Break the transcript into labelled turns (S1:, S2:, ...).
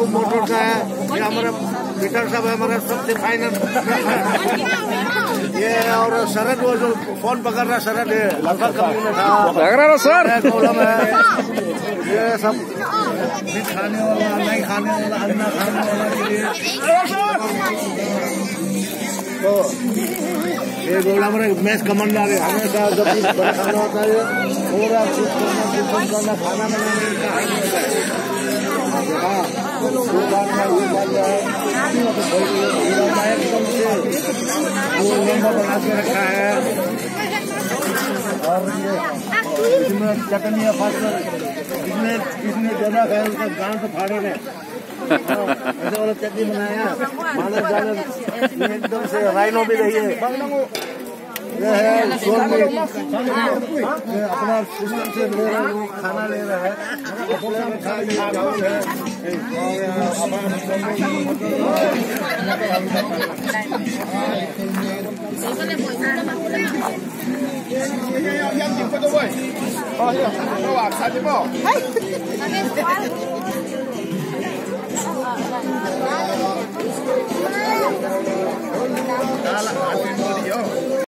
S1: motor का है ये हमारा पीटर साहब हमारा सबसे फाइनल ये और शरद वो जो फोन पकड़ रहा शरद है लगभग कंपनी में था
S2: लग रहा है सर
S1: ये सब खाने वाला नहीं खाने वाला अन्ना खाने वाला के लिए तो ये गोला हमारे मैच कमांडर है हमेशा जब बड़ा खाना होता है पूरा कुछ करना खाना बनाने का वो लेंबा बना के रखा है और इसमें चटनी फसल जिसने ज्यादा खाया उसका गांव तो फाड़े ने ऐसे वाला चटनी बनाया मानव जाने एकदम से राइनो भी रही है ये है अपना सिस्टम से ले रहा है खाना ले रहा है
S3: Hãy subscribe cho kênh Ghiền Mì Gõ để không bỏ lỡ những video hấp dẫn